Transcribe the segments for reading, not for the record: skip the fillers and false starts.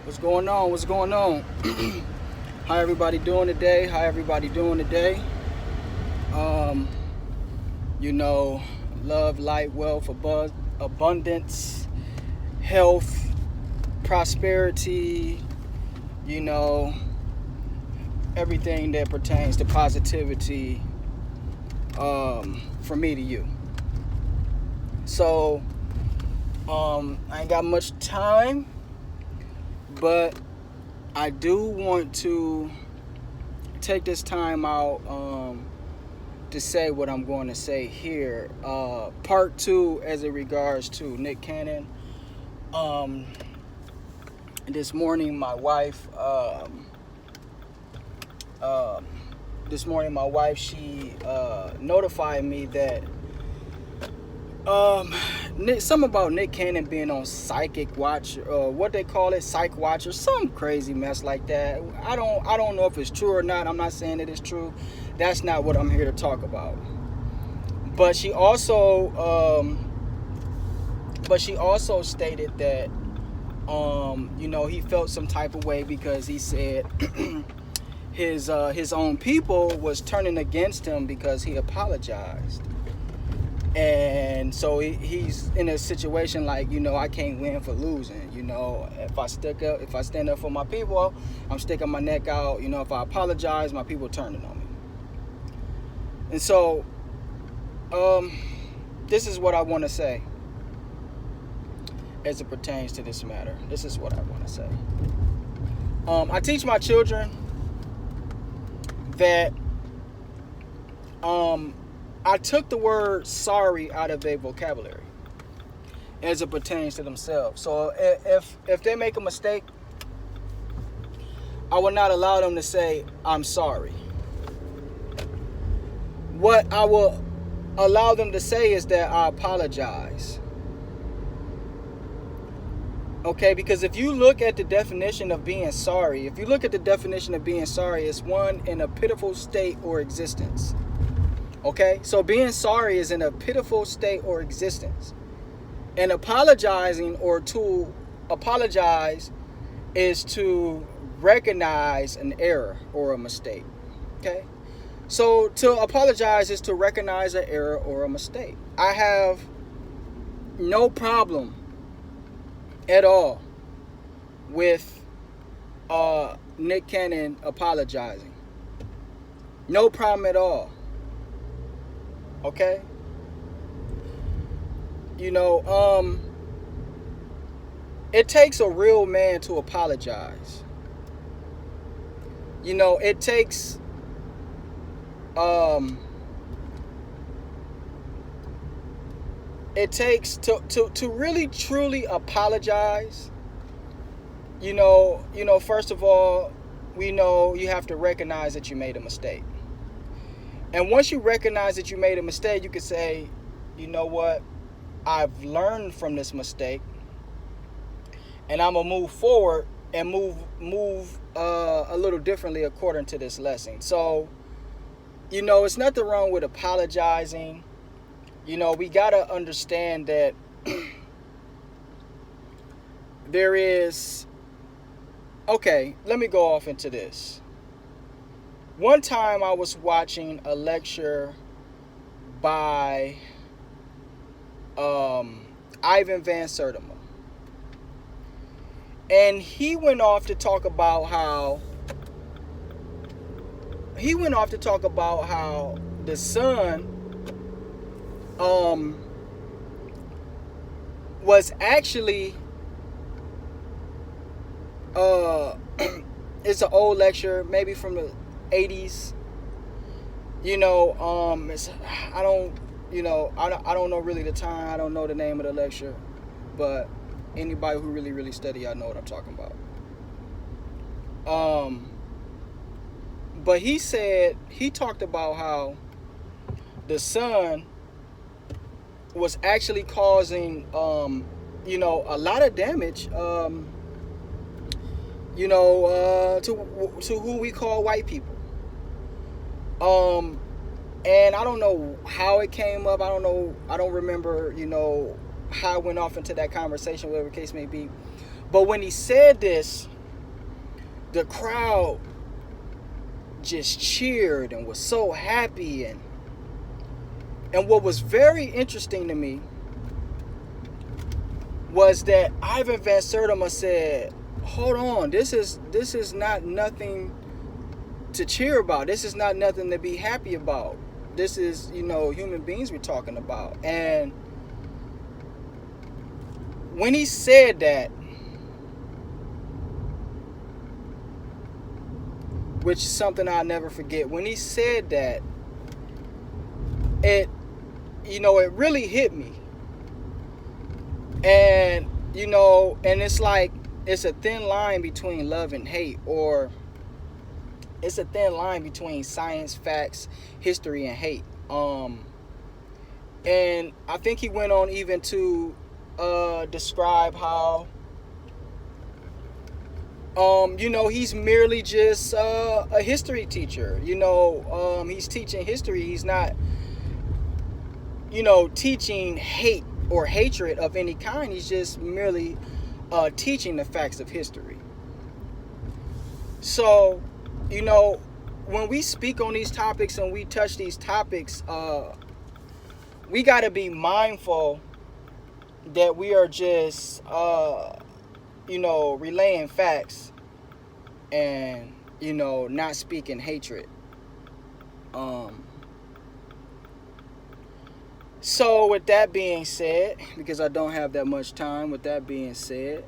What's going on? What's going on? How everybody doing today? How everybody doing today? Um, you know, love, light, wealth, abundance, health, prosperity, you know, everything that pertains to positivity from me to you. So, I ain't got much time, but I do want to take this time out to say what I'm going to say here. Part two, as it regards to Nick Cannon. Um, this morning, my wife. This morning, my wife she notified me that something about Nick Cannon being on psychic watch, what they call it, psych watch, or some crazy mess like that. I don't know if it's true or not. I'm not saying it is true. That's not what I'm here to talk about. But she also, stated that, he felt some type of way because he said his own people was turning against him because he apologized. And so he's in a situation like, I can't win for losing. If I stand up for my people, I'm sticking my neck out. If I apologize, my people turning on me. And so, this is what I want to say as it pertains to this matter. This is what I want to say. I teach my children that I took the word sorry out of their vocabulary as it pertains to themselves. So if they make a mistake, I will not allow them to say, I'm sorry. What I will allow them to say is that I apologize. Okay, because if you look at the definition of being sorry, it's one in a pitiful state or existence. Okay, so being sorry is in a pitiful state or existence. And apologizing, or to apologize, is to recognize an error or a mistake. Okay, so to apologize is to recognize an error or a mistake. I have no problem at all with Nick Cannon apologizing. No problem at all. Okay? It takes a real man to apologize. It takes to really truly apologize. First of all, we know you have to recognize that you made a mistake. And once you recognize that you made a mistake, you can say, you know what? I've learned from this mistake, and I'm gonna move forward and move a little differently according to this lesson. So, it's nothing wrong with apologizing. We gotta understand that there is. Okay, let me go off into this. One time I was watching a lecture by Ivan Van Sertima. And he went off to talk about how the sun was actually it's an old lecture, maybe from the 80s. I don't know really the time. I don't know the name of the lecture, but anybody who really study, I know what I'm talking about. But he talked about how the sun was actually causing a lot of damage to who we call white people. And I don't know how it came up. I don't remember, how I went off into that conversation, whatever the case may be. But when he said this, the crowd just cheered and was so happy. And what was very interesting to me was that Ivan Van Sertima said, hold on, this is not nothing to cheer about. This is not nothing to be happy about. This is, human beings we're talking about. And when he said that, which is something I'll never forget, when he said that, it really hit me. And, and it's like, it's a thin line between love and hate, or it's a thin line between science, facts, history, and hate. And I think he went on even to describe how, he's merely just a history teacher. He's teaching history. He's not, teaching hate or hatred of any kind. He's just merely teaching the facts of history. So, when we speak on these topics and we touch these topics, we got to be mindful that we are just, relaying facts and, not speaking hatred. So with that being said, because I don't have that much time, with that being said,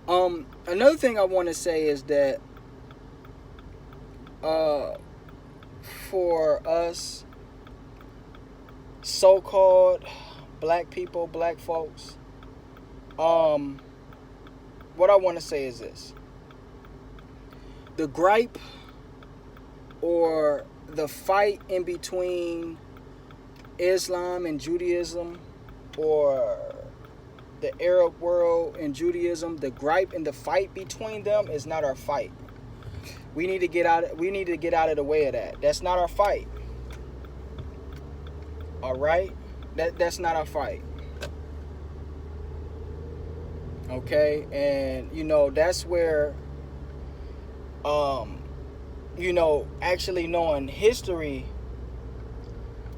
another thing I want to say is that for us so-called black people, black folks, what I want to say is this. The gripe or the fight in between Islam and Judaism, or the Arab world and Judaism, the gripe and the fight between them is not our fight. We need to get out of the way of that. That's not our fight. All right? That's not our fight. Okay? And that's where actually knowing history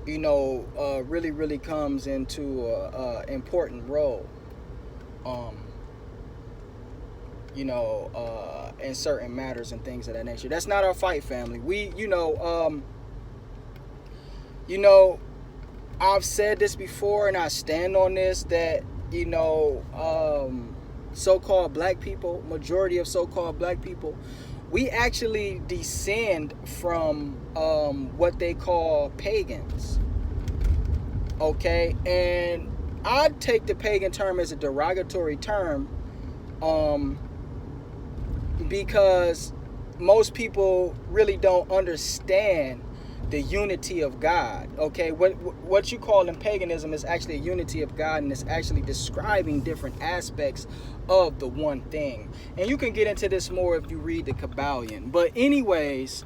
really comes into a important role, in certain matters and things of that nature. That's not our fight, family. I've said this before and I stand on this, that, so-called black people, majority of so-called black people, we actually descend from what they call pagans. Okay? And I take the pagan term as a derogatory term, because most people really don't understand the unity of God. Okay? What you call in paganism is actually a unity of God, and it's actually describing different aspects of the one thing. And you can get into this more if you read the Kabbalion. But anyways,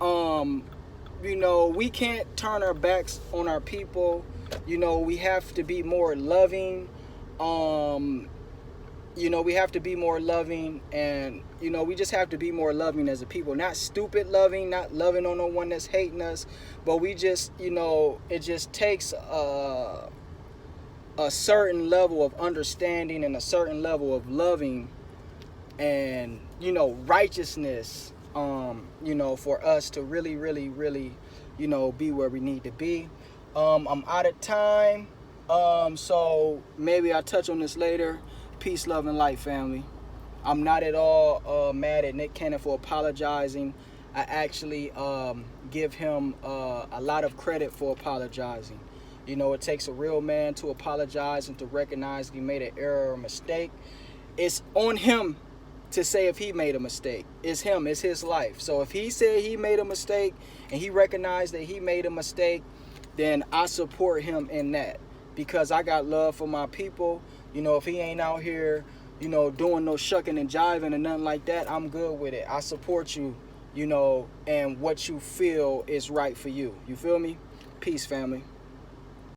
we can't turn our backs on our people. We have to be more loving. We have to be more loving, and we just have to be more loving as a people. Not stupid loving, not loving on no one that's hating us, but we just, it just takes a certain level of understanding and a certain level of loving and, righteousness, for us to really, really, really, be where we need to be. I'm out of time, so maybe I'll touch on this later. Peace, love, and light, family. I'm not at all mad at Nick Cannon for apologizing. I actually give him a lot of credit for apologizing. It takes a real man to apologize and to recognize he made an error or a mistake. It's on him to say if he made a mistake. It's him. It's his life. So if he said he made a mistake and he recognized that he made a mistake, then I support him in that, because I got love for my people. If he ain't out here, doing no shucking and jiving and nothing like that, I'm good with it. I support you, and what you feel is right for you. You feel me? Peace, family.